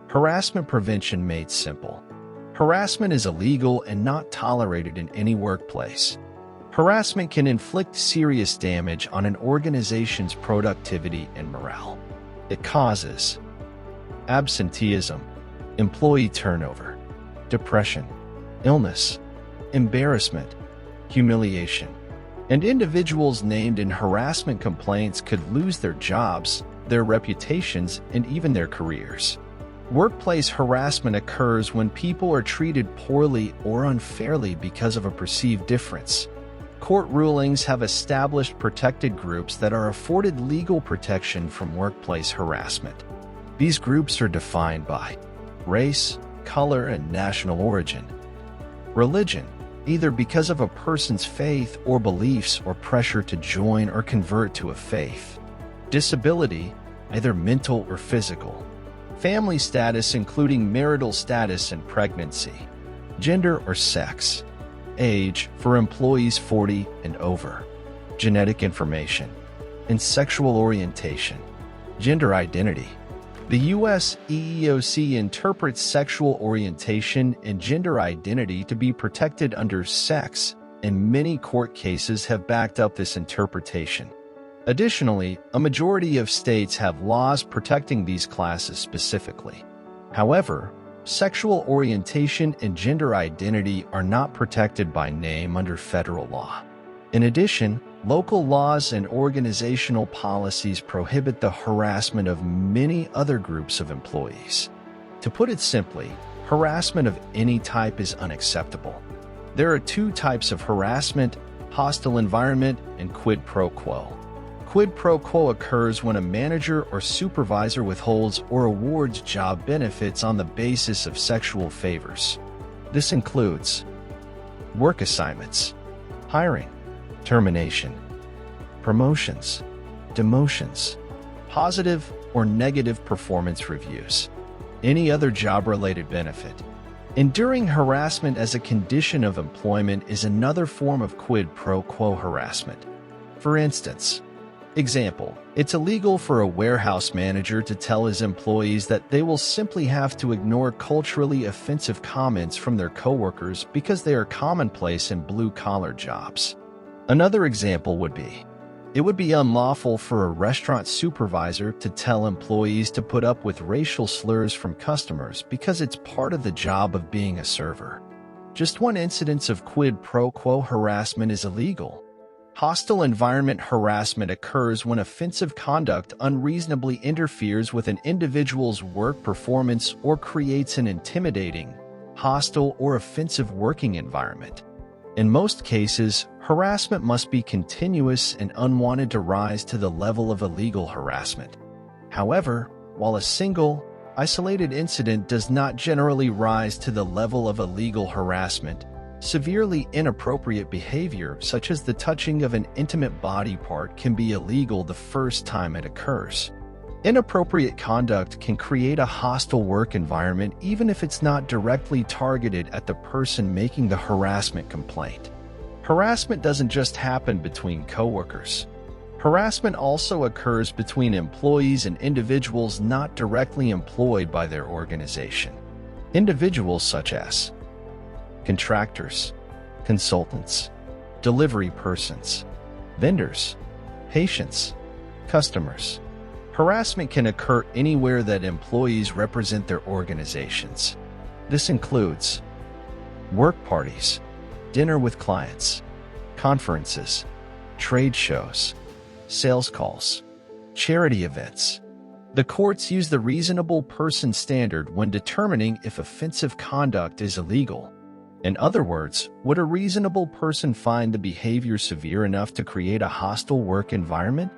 Harassment prevention made simple. Harassment is illegal and not tolerated in any workplace. Harassment can inflict serious damage on an organization's productivity and morale. It causes absenteeism, employee turnover, depression, illness, embarrassment, humiliation, and individuals named in harassment complaints could lose their jobs, their reputations, and even their careers. Workplace harassment occurs when people are treated poorly or unfairly because of a perceived difference. Court rulings have established protected groups that are afforded legal protection from workplace harassment. These groups are defined by race, color, and national origin. Religion, either because of a person's faith or beliefs or pressure to join or convert to a faith. Disability, either mental or physical. Family status, including marital status and pregnancy. Gender or sex. Age, for employees 40 and over. Genetic information. And sexual orientation. Gender identity. The U.S. EEOC interprets sexual orientation and gender identity to be protected under sex, and many court cases have backed up this interpretation. Additionally, a majority of states have laws protecting these classes specifically. However, sexual orientation and gender identity are not protected by name under federal law. In addition, local laws and organizational policies prohibit the harassment of many other groups of employees. To put it simply, harassment of any type is unacceptable. There are two types of harassment: hostile environment and quid pro quo. Quid pro quo occurs when a manager or supervisor withholds or awards job benefits on the basis of sexual favors. This includes work assignments, hiring, termination, promotions, demotions, positive or negative performance reviews, any other job-related benefit. Enduring harassment as a condition of employment is another form of quid pro quo harassment. For instance, example, it's illegal for a warehouse manager to tell his employees that they will simply have to ignore culturally offensive comments from their coworkers because they are commonplace in blue-collar jobs. Another example would be, it would be unlawful for a restaurant supervisor to tell employees to put up with racial slurs from customers because it's part of the job of being a server. Just one incidence of quid pro quo harassment is illegal. Hostile environment harassment occurs when offensive conduct unreasonably interferes with an individual's work performance or creates an intimidating, hostile, or offensive working environment. In most cases, harassment must be continuous and unwanted to rise to the level of illegal harassment. However, while a single, isolated incident does not generally rise to the level of illegal harassment, severely inappropriate behavior, such as the touching of an intimate body part, can be illegal the first time it occurs. Inappropriate conduct can create a hostile work environment even if it's not directly targeted at the person making the harassment complaint. Harassment doesn't just happen between coworkers. Harassment also occurs between employees and individuals not directly employed by their organization. Individuals such as contractors, consultants, delivery persons, vendors, patients, customers. Harassment can occur anywhere that employees represent their organizations. This includes work parties, dinner with clients, conferences, trade shows, sales calls, charity events. The courts use the reasonable person standard when determining if offensive conduct is illegal. In other words, would a reasonable person find the behavior severe enough to create a hostile work environment?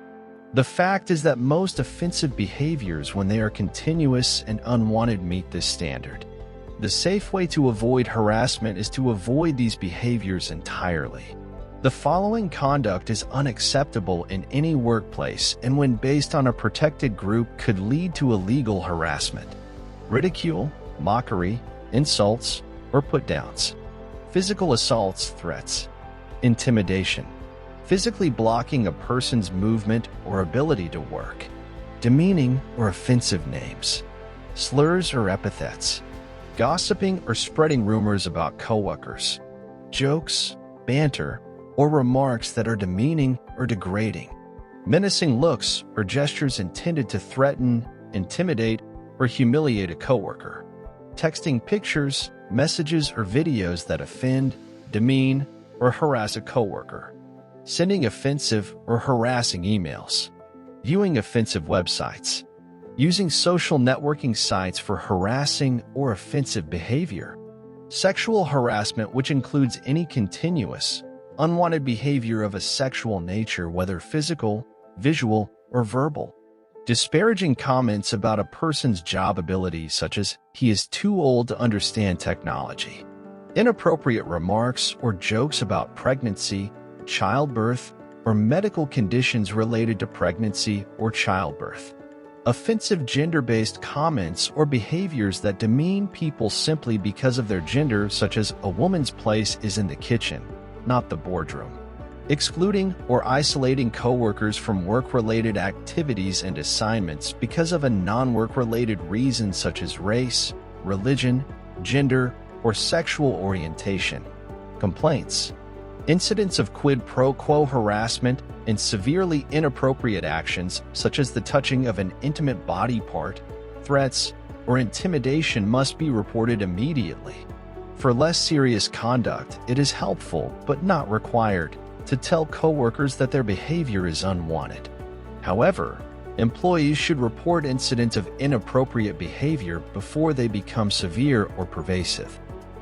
The fact is that most offensive behaviors, when they are continuous and unwanted, meet this standard. The safe way to avoid harassment is to avoid these behaviors entirely. The following conduct is unacceptable in any workplace and, when based on a protected group, could lead to illegal harassment: ridicule, mockery, insults, or put-downs; physical assaults, threats; intimidation; physically blocking a person's movement or ability to work; demeaning or offensive names; slurs or epithets, gossiping or spreading rumors about coworkers, jokes, banter, or remarks that are demeaning or degrading, menacing looks or gestures intended to threaten, intimidate, or humiliate a coworker, texting pictures, messages, or videos that offend, demean, or harass a coworker, sending offensive or harassing emails, viewing offensive websites, using social networking sites for harassing or offensive behavior, sexual harassment, which includes any continuous, unwanted behavior of a sexual nature, whether physical, visual, or verbal, disparaging comments about a person's job abilities, such as "he is too old to understand technology," inappropriate remarks or jokes about pregnancy, childbirth, or medical conditions related to pregnancy or childbirth, offensive gender-based comments or behaviors that demean people simply because of their gender, such as "a woman's place is in the kitchen, not the boardroom," excluding or isolating coworkers from work-related activities and assignments because of a non-work-related reason, such as race, religion, gender, or sexual orientation. Complaints, incidents of quid pro quo harassment, and severely inappropriate actions such as the touching of an intimate body part, threats, or intimidation must be reported immediately. For less serious conduct, it is helpful but not required to tell coworkers that their behavior is unwanted. However, employees should report incidents of inappropriate behavior before they become severe or pervasive.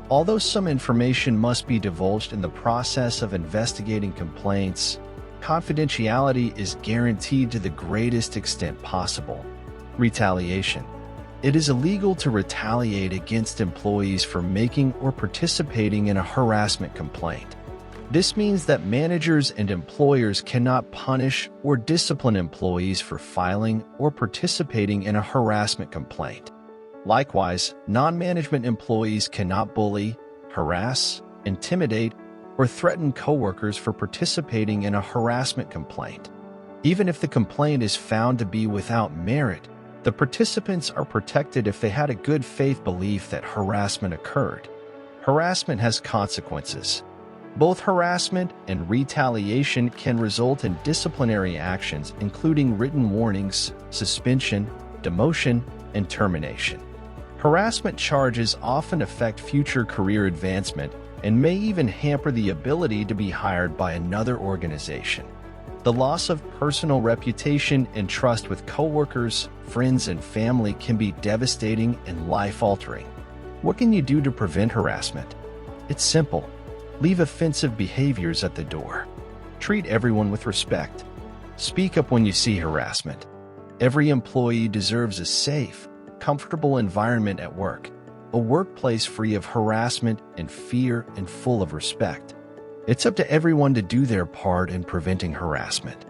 Although some information must be divulged in the process of investigating complaints, confidentiality is guaranteed to the greatest extent possible. Retaliation. It is illegal to retaliate against employees for making or participating in a harassment complaint. This means that managers and employers cannot punish or discipline employees for filing or participating in a harassment complaint. Likewise, non-management employees cannot bully, harass, intimidate, or threaten coworkers for participating in a harassment complaint. Even if the complaint is found to be without merit, the participants are protected if they had a good faith belief that harassment occurred. Harassment has consequences. Both harassment and retaliation can result in disciplinary actions, including written warnings, suspension, demotion, and termination. Harassment charges often affect future career advancement and may even hamper the ability to be hired by another organization. The loss of personal reputation and trust with coworkers, friends, and family can be devastating and life-altering. What can you do to prevent harassment? It's simple. Leave offensive behaviors at the door. Treat everyone with respect. Speak up when you see harassment. Every employee deserves a safe, comfortable environment at work, a workplace free of harassment and fear and full of respect. It's up to everyone to do their part in preventing harassment.